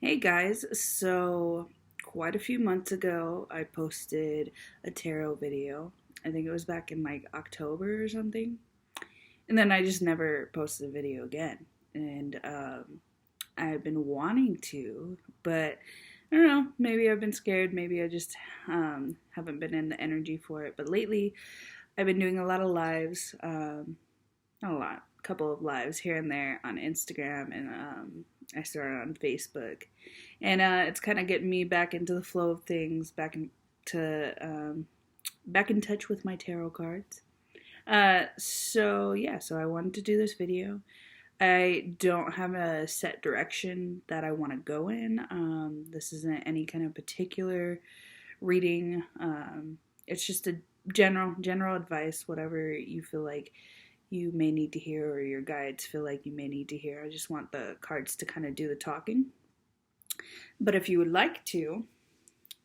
Hey guys, so quite a few months ago I posted a tarot video. I think it was back in like October or something. And then I just never posted a video again. And I've been wanting to, but I don't know, maybe I've been scared, maybe I just haven't been in the energy for it. But lately I've been doing a lot of lives, not a lot, a couple of lives here and there on Instagram, and I started on Facebook, and it's kind of getting me back into the flow of things, back in touch with my tarot cards. So I wanted to do this video. I don't have a set direction that I want to go in. This isn't any kind of particular reading. It's just a general advice, whatever you feel like you may need to hear or your guides feel like you may need to hear. I just want the cards to kind of do the talking. But if you would like to,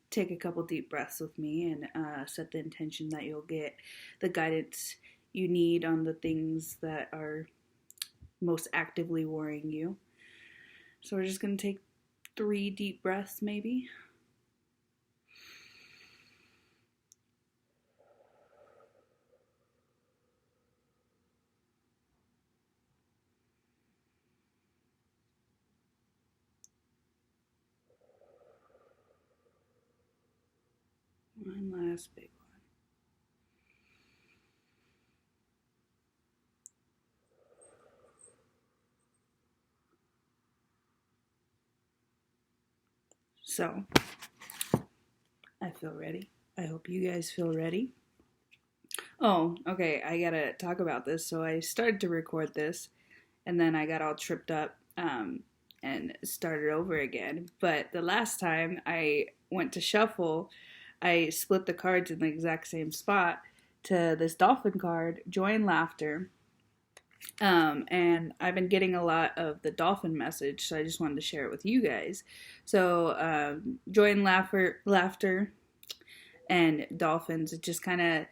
take a couple deep breaths with me and set the intention that you'll get the guidance you need on the things that are most actively worrying you. So we're just going to take 3 deep breaths, maybe. One last big one. So, I feel ready. I hope you guys feel ready. Oh, okay, I gotta talk about this. So I started to record this, and then I got all tripped up and started over again. But the last time I went to shuffle, I split the cards in the exact same spot to this dolphin card, Joy and Laughter. And I've been getting a lot of the dolphin message, so I just wanted to share it with you guys. So, joy and laughter, and dolphins. It just kind of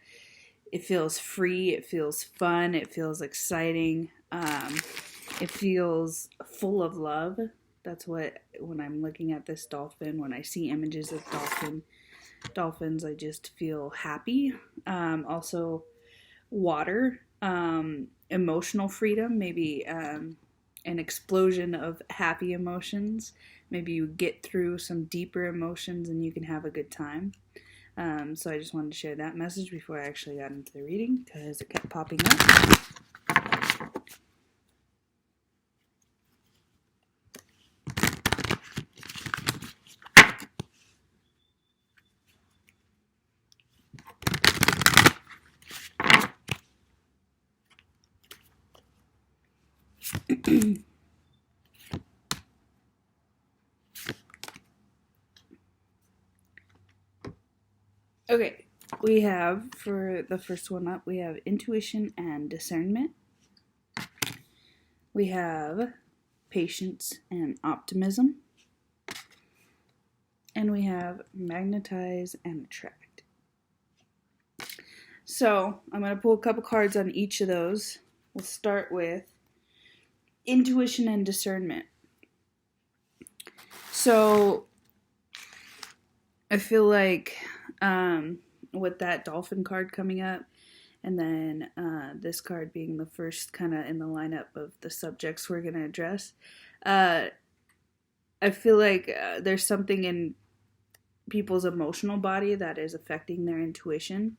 it feels free. It feels fun. It feels exciting. It feels full of love. That's what when I'm looking at this dolphin, when I see images of dolphins, I just feel happy. Also, water, emotional freedom, maybe an explosion of happy emotions. Maybe you get through some deeper emotions and you can have a good time. So I just wanted to share that message before I actually got into the reading because it kept popping up. Okay, we have for the first one up, we have intuition and discernment. We have patience and optimism. And we have magnetize and attract. So I'm going to pull a couple cards on each of those. We'll start with intuition and discernment. So I feel like with that dolphin card coming up, and then this card being the first kind of in the lineup of the subjects we're going to address, I feel like there's something in people's emotional body that is affecting their intuition.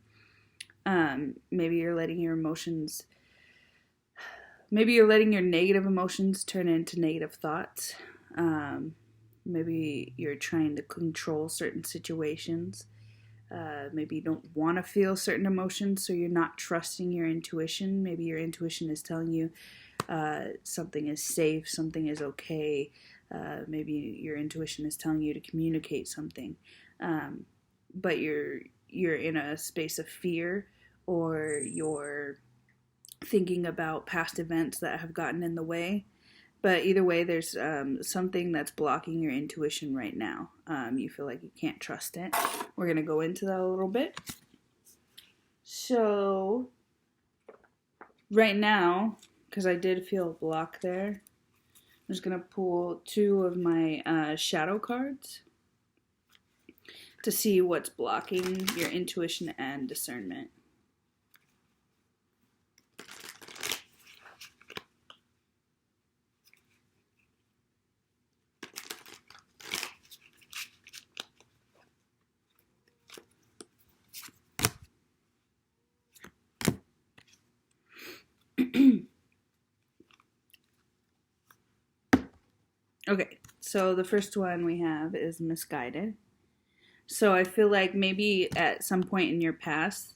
Maybe you're letting your emotions, maybe you're letting your negative emotions turn into negative thoughts. Maybe you're trying to control certain situations. Maybe you don't want to feel certain emotions, so you're not trusting your intuition. Maybe your intuition is telling you something is safe, something is okay. Maybe your intuition is telling you to communicate something, but you're in a space of fear, or you're thinking about past events that have gotten in the way. But either way, there's something that's blocking your intuition right now. You feel like you can't trust it. We're going to go into that a little bit. So, right now, because I did feel a block there, I'm just going to pull 2 of my shadow cards to see what's blocking your intuition and discernment. Okay, so the first one we have is misguided. So I feel like maybe at some point in your past,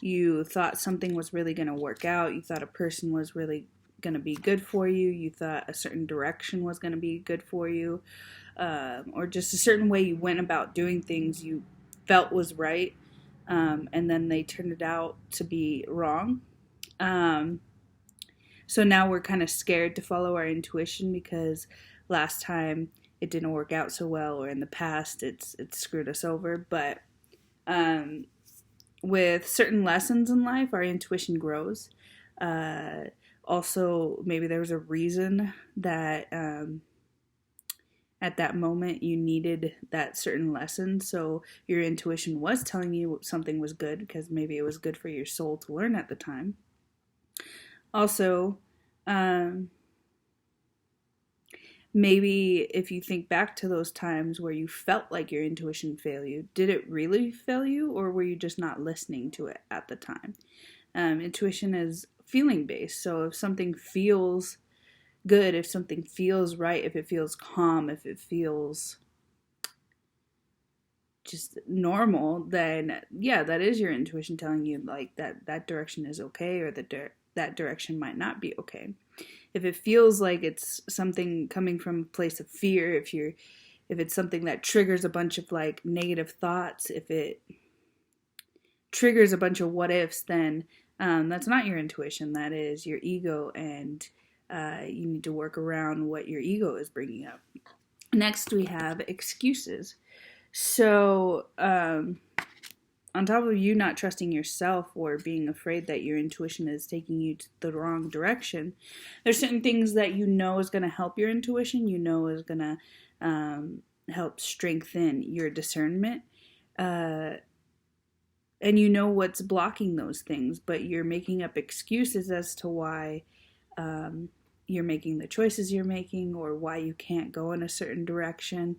you thought something was really going to work out. You thought a person was really going to be good for you. You thought a certain direction was going to be good for you. Or just a certain way you went about doing things you felt was right. And then they turned it out to be wrong. So now we're kind of scared to follow our intuition because last time it didn't work out so well, or in the past it's screwed us over. But with certain lessons in life, our intuition grows. Also, maybe there was a reason that at that moment you needed that certain lesson, so your intuition was telling you something was good because maybe it was good for your soul to learn at the time. Also, maybe if you think back to those times where you felt like your intuition failed you, did it really fail you, or were you just not listening to it at the time? Intuition is feeling based, so if something feels good, if something feels right, if it feels calm, if it feels just normal, then yeah, that is your intuition telling you like that direction is okay, or that direction might not be okay. If it feels like it's something coming from a place of fear, if it's something that triggers a bunch of like negative thoughts, if it triggers a bunch of what ifs, then that's not your intuition. That is your ego, and you need to work around what your ego is bringing up. Next, we have excuses. So, on top of you not trusting yourself or being afraid that your intuition is taking you to the wrong direction, there's certain things that you know is going to help your intuition, you know is going to help strengthen your discernment, and you know what's blocking those things, but you're making up excuses as to why you're making the choices you're making, or why you can't go in a certain direction.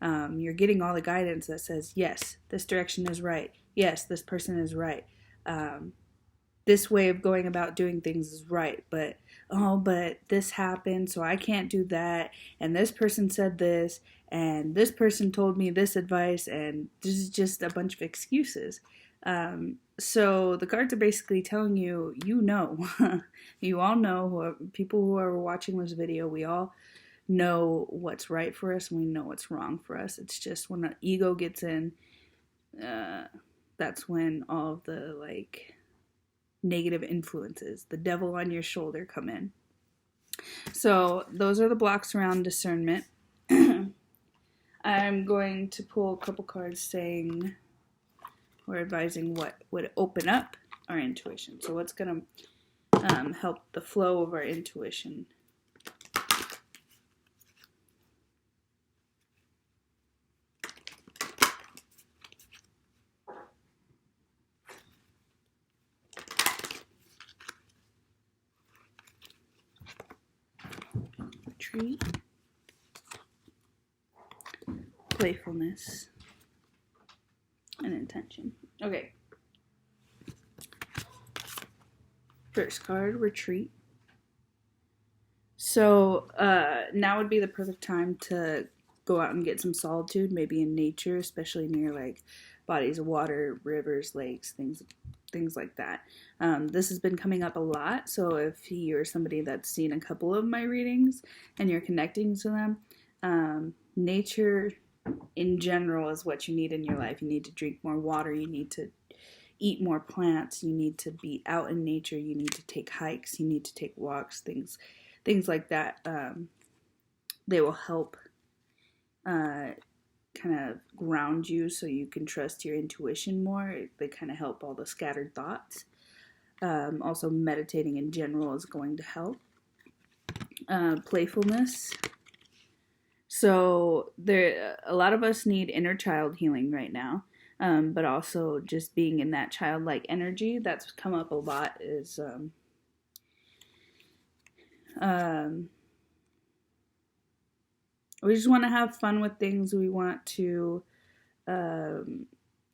You're getting all the guidance that says, yes, this direction is right. Yes, this person is right. This way of going about doing things is right. But this happened, so I can't do that. And this person said this, and this person told me this advice, and this is just a bunch of excuses. So the cards are basically telling you, you know, you all know, people who are watching this video, we all know what's right for us and we know what's wrong for us. It's just when the ego gets in, that's when all of the like negative influences, the devil on your shoulder, come in. So those are the blocks around discernment. I'm going to pull a couple cards saying we're advising what would open up our intuition. So what's going to help the flow of our intuition. Retreat, playfulness, and intention. Okay. First card, retreat. So now would be the perfect time to go out and get some solitude, maybe in nature, especially near like bodies of water, rivers, lakes, things like that. This has been coming up a lot, so if you're somebody that's seen a couple of my readings and you're connecting to them, nature in general is what you need in your life. You need to drink more water, you need to eat more plants, you need to be out in nature, you need to take hikes, you need to take walks, things like that. They will help kind of ground you so you can trust your intuition more. They kind of help all the scattered thoughts. Also, meditating in general is going to help. playfulness. So a lot of us need inner child healing right now, but also just being in that childlike energy. That's come up a lot. Is we just want to have fun with things. We want to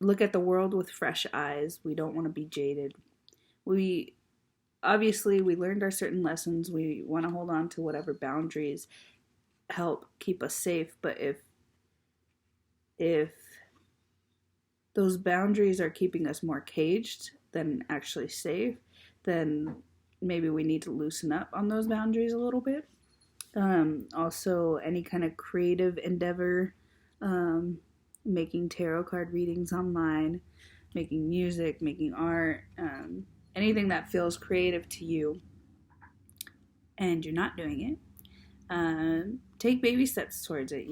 look at the world with fresh eyes. We don't want to be jaded. We learned our certain lessons. We want to hold on to whatever boundaries help keep us safe. But if those boundaries are keeping us more caged than actually safe, then maybe we need to loosen up on those boundaries a little bit. Also, any kind of creative endeavor, making tarot card readings online, making music, making art, anything that feels creative to you and you're not doing it, take baby steps towards it,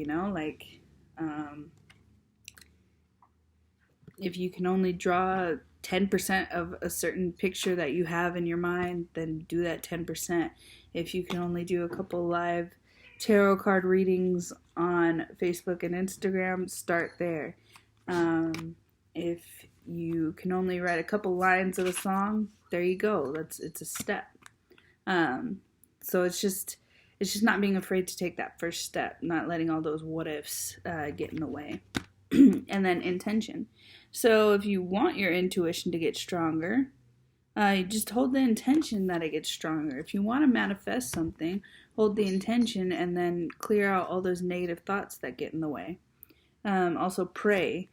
if you can only draw 10% of a certain picture that you have in your mind, then do that 10%. If you can only do a couple live tarot card readings on Facebook and Instagram, start there. If you can only write a couple lines of a song, there you go. It's a step. So it's just not being afraid to take that first step, not letting all those what ifs get in the way. And then intention. So if you want your intuition to get stronger, you just hold the intention that it gets stronger. If you want to manifest something, hold the intention and then clear out all those negative thoughts that get in the way. Also pray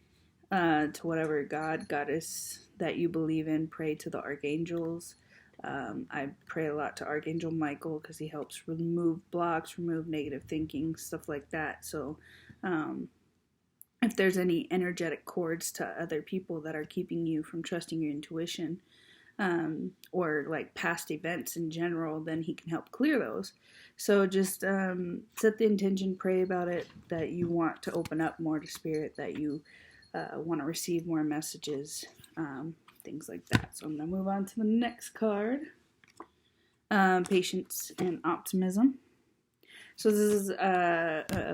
to whatever God, goddess that you believe in. Pray to the archangels. I pray a lot to Archangel Michael because he helps remove blocks, remove negative thinking, stuff like that. So if there's any energetic cords to other people that are keeping you from trusting your intuition, or like past events in general, then he can help clear those. So just set the intention, pray about it, that you want to open up more to spirit, that you want to receive more messages, things like that. So I'm going to move on to the next card, patience and optimism. So this is,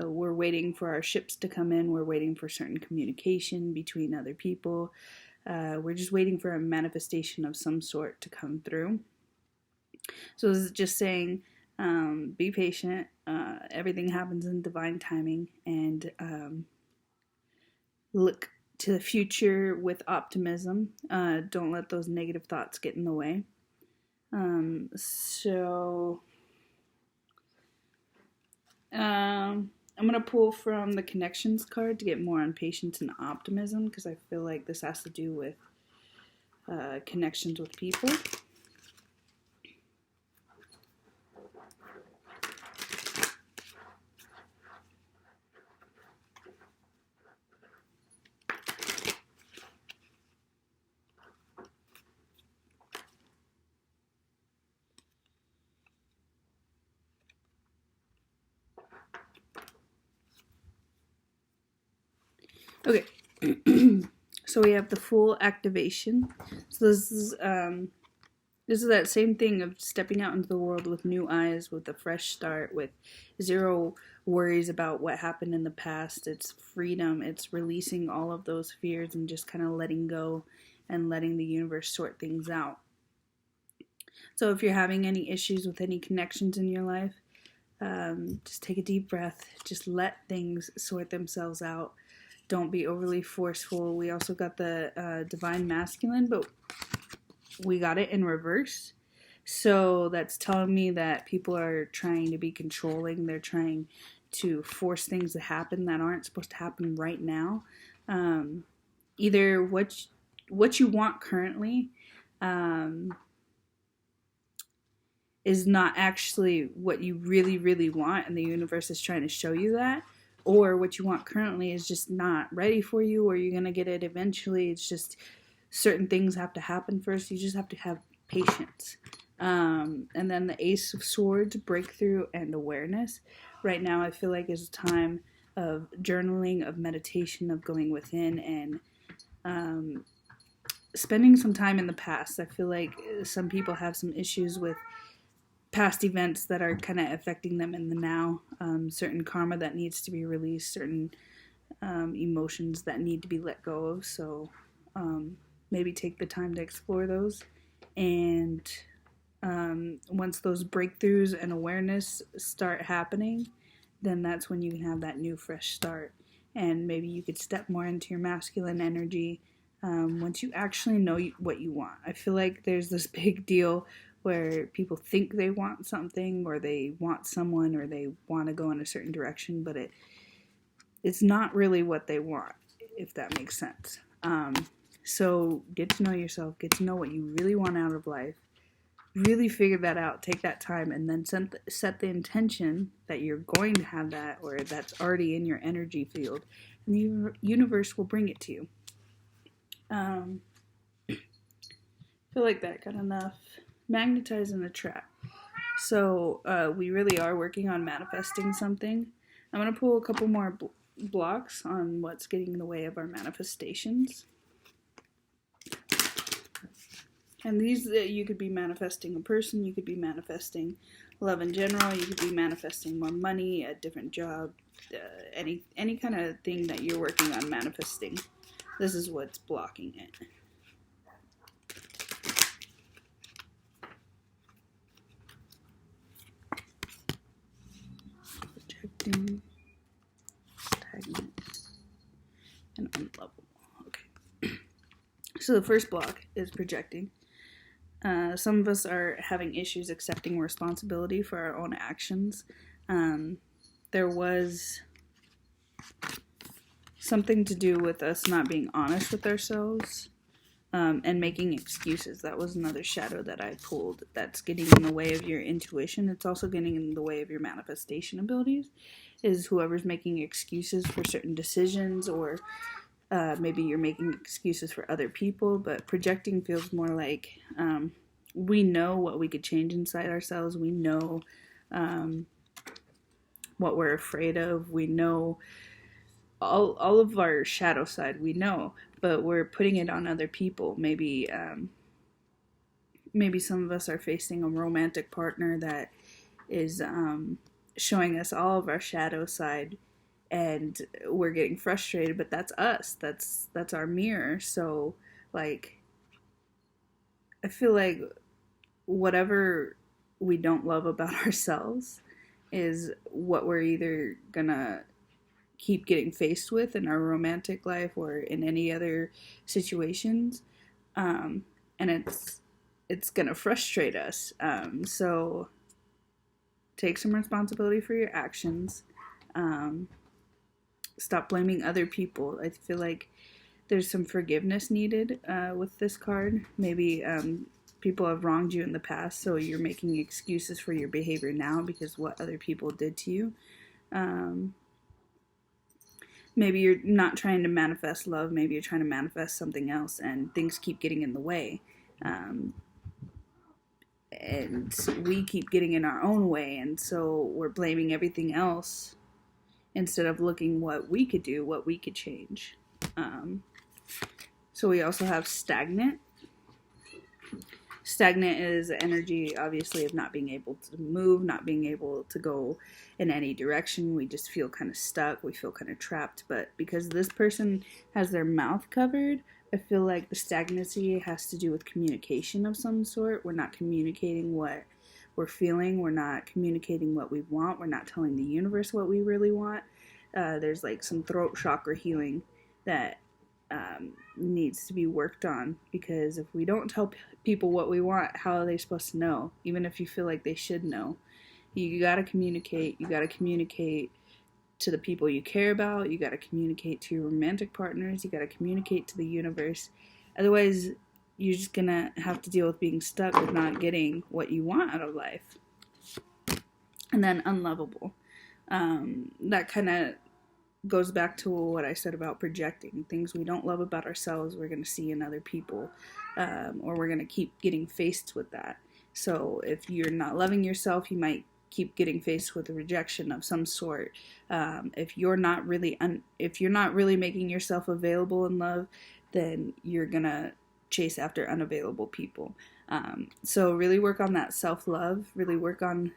we're waiting for our ships to come in. We're waiting for certain communication between other people. We're just waiting for a manifestation of some sort to come through. So this is just saying, be patient. Everything happens in divine timing, and look to the future with optimism. Don't let those negative thoughts get in the way. I'm going to pull from the connections card to get more on patience and optimism, because I feel like this has to do with connections with people. Okay, so we have the full activation. So this is that same thing of stepping out into the world with new eyes, with a fresh start, with zero worries about what happened in the past. It's freedom. It's releasing all of those fears and just kind of letting go and letting the universe sort things out. So if you're having any issues with any connections in your life, just take a deep breath. Just let things sort themselves out. Don't be overly forceful. We also got the divine masculine, but we got it in reverse. So that's telling me that people are trying to be controlling. They're trying to force things to happen that aren't supposed to happen right now. Either what you want currently is not actually what you really, really want, and the universe is trying to show you that. Or what you want currently is just not ready for you, or you're going to get it eventually. It's just certain things have to happen first. You just have to have patience. And then the Ace of Swords, breakthrough and awareness. Right now I feel like is a time of journaling, of meditation, of going within, and spending some time in the past. I feel like some people have some issues with past events that are kind of affecting them in the now, certain karma that needs to be released, certain emotions that need to be let go of. So maybe take the time to explore those. And once those breakthroughs and awareness start happening, then that's when you can have that new fresh start. And maybe you could step more into your masculine energy once you actually know what you want. I feel like there's this big deal where people think they want something, or they want someone, or they want to go in a certain direction, but it's not really what they want, if that makes sense. So get to know yourself, get to know what you really want out of life, really figure that out, take that time, and then set the intention that you're going to have that, or that's already in your energy field, and the universe will bring it to you. I feel like that got enough. Magnetize and attract. So we really are working on manifesting something. I'm going to pull a couple more blocks on what's getting in the way of our manifestations. And these, you could be manifesting a person, you could be manifesting love in general, you could be manifesting more money, a different job, any kind of thing that you're working on manifesting. This is what's blocking it. Projecting, stagnant, and unlovable. Okay. So the first block is projecting. Some of us are having issues accepting responsibility for our own actions. There was something to do with us not being honest with ourselves and making excuses. That was another shadow that I pulled that's getting in the way of your intuition. It's also getting in the way of your manifestation abilities, is whoever's making excuses for certain decisions, or maybe you're making excuses for other people. But projecting feels more like we know what we could change inside ourselves. We know what we're afraid of. We know all of our shadow side, we know, but we're putting it on other people. Maybe some of us are facing a romantic partner that is showing us all of our shadow side, and we're getting frustrated, but that's us. That's our mirror. So, like, I feel like whatever we don't love about ourselves is what we're either gonna keep getting faced with in our romantic life or in any other situations, and it's gonna frustrate us. So take some responsibility for your actions. Stop blaming other people. I feel like there's some forgiveness needed with this card. Maybe people have wronged you in the past, so you're making excuses for your behavior now because what other people did to you. Maybe you're not trying to manifest love. Maybe you're trying to manifest something else, and things keep getting in the way. And we keep getting in our own way, and so we're blaming everything else instead of looking what we could do, what we could change. So we also have stagnant. Stagnant is energy, obviously, of not being able to move, not being able to go in any direction. We just feel kind of stuck. We feel kind of trapped. But because this person has their mouth covered, I feel like the stagnancy has to do with communication of some sort. We're not communicating what we're feeling. We're not communicating what we want. We're not telling the universe what we really want. There's like some throat chakra healing that needs to be worked on, because if we don't tell people what we want, how are they supposed to know? Even if you feel like they should know, you gotta communicate. You gotta communicate to the people you care about. You gotta communicate to your romantic partners. You gotta communicate to the universe. Otherwise, you're just gonna have to deal with being stuck with not getting what you want out of life. And then unlovable. That kind of goes back to what I said about projecting. Things we don't love about ourselves, we're going to see in other people, or we're going to keep getting faced with that. So if you're not loving yourself, you might keep getting faced with a rejection of some sort. If you're not really making yourself available in love, then you're going to chase after unavailable people. So really work on that self-love, really work on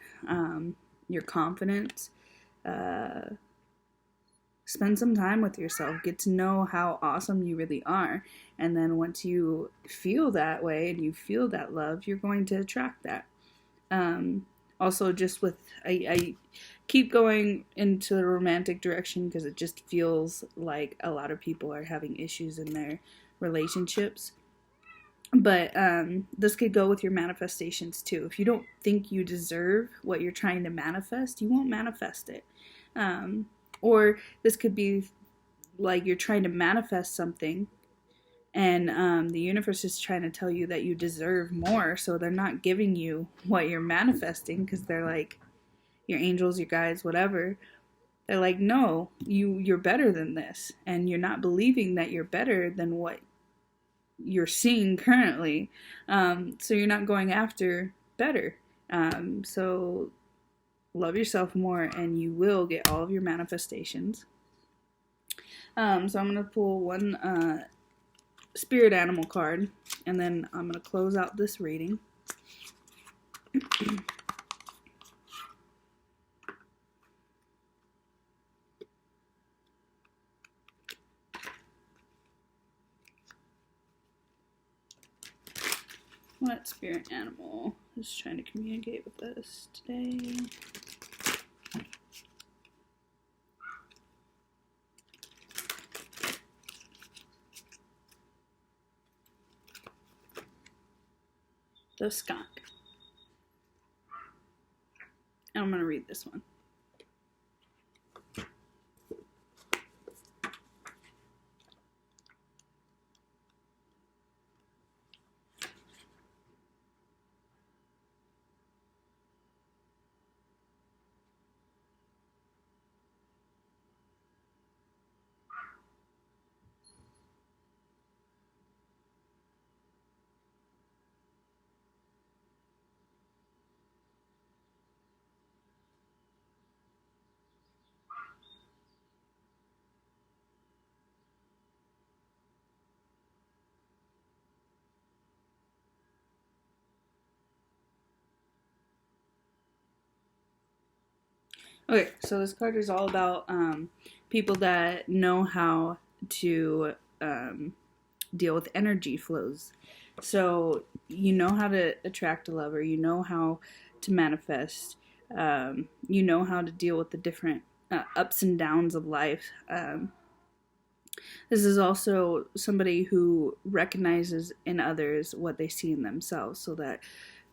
your confidence. Spend some time with yourself, get to know how awesome you really are, and then once you feel that way and you feel that love, you're going to attract that. Also, just with I keep going into the romantic direction because it just feels like a lot of people are having issues in their relationships. But this could go with your manifestations too. If you don't think you deserve what you're trying to manifest, you won't manifest it. Or this could be like you're trying to manifest something, and the universe is trying to tell you that you deserve more, so they're not giving you what you're manifesting because they're like, your angels, your guides, whatever. They're like, no, you're better than this, and you're not believing that you're better than what you're seeing currently. So you're not going after better. So love yourself more, and you will get all of your manifestations. So I'm going to pull one spirit animal card, and then I'm going to close out this reading. What spirit animal is trying to communicate with us today? The skunk. And I'm going to read this one. Okay, so this card is all about people that know how to deal with energy flows. So you know how to attract a lover, you know how to manifest, you know how to deal with the different ups and downs of life. This is also somebody who recognizes in others what they see in themselves, so that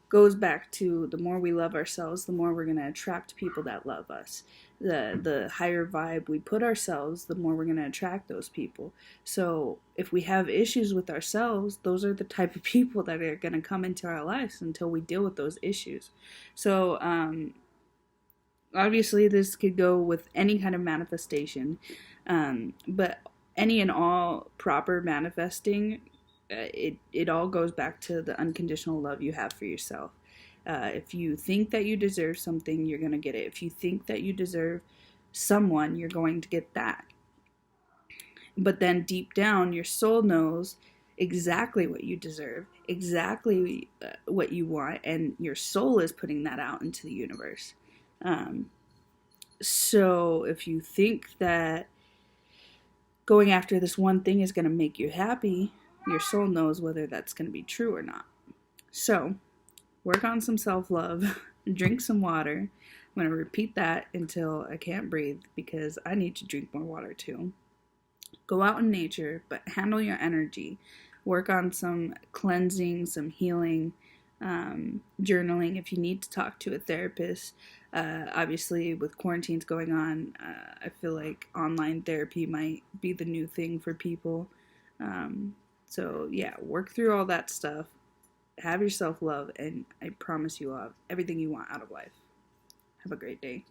goes back to the more we love ourselves, the more we're going to attract people that love us. The higher vibe we put ourselves, the more we're going to attract those people. So if we have issues with ourselves, those are the type of people that are going to come into our lives until we deal with those issues. So obviously this could go with any kind of manifestation, but any and all proper manifesting, it all goes back to the unconditional love you have for yourself. If you think that you deserve something, you're going to get it. If you think that you deserve someone, you're going to get that. But then deep down, your soul knows exactly what you deserve, exactly what you want, and your soul is putting that out into the universe. So if you think that going after this one thing is going to make you happy, your soul knows whether that's going to be true or not. So, work on some self-love, drink some water. I'm going to repeat that until I can't breathe because I need to drink more water too. Go out in nature, but handle your energy. Work on some cleansing, some healing, journaling if you need to talk to a therapist. Obviously, with quarantines going on, I feel like online therapy might be the new thing for people. So yeah, work through all that stuff. Have your self-love, and I promise you will have everything you want out of life. Have a great day.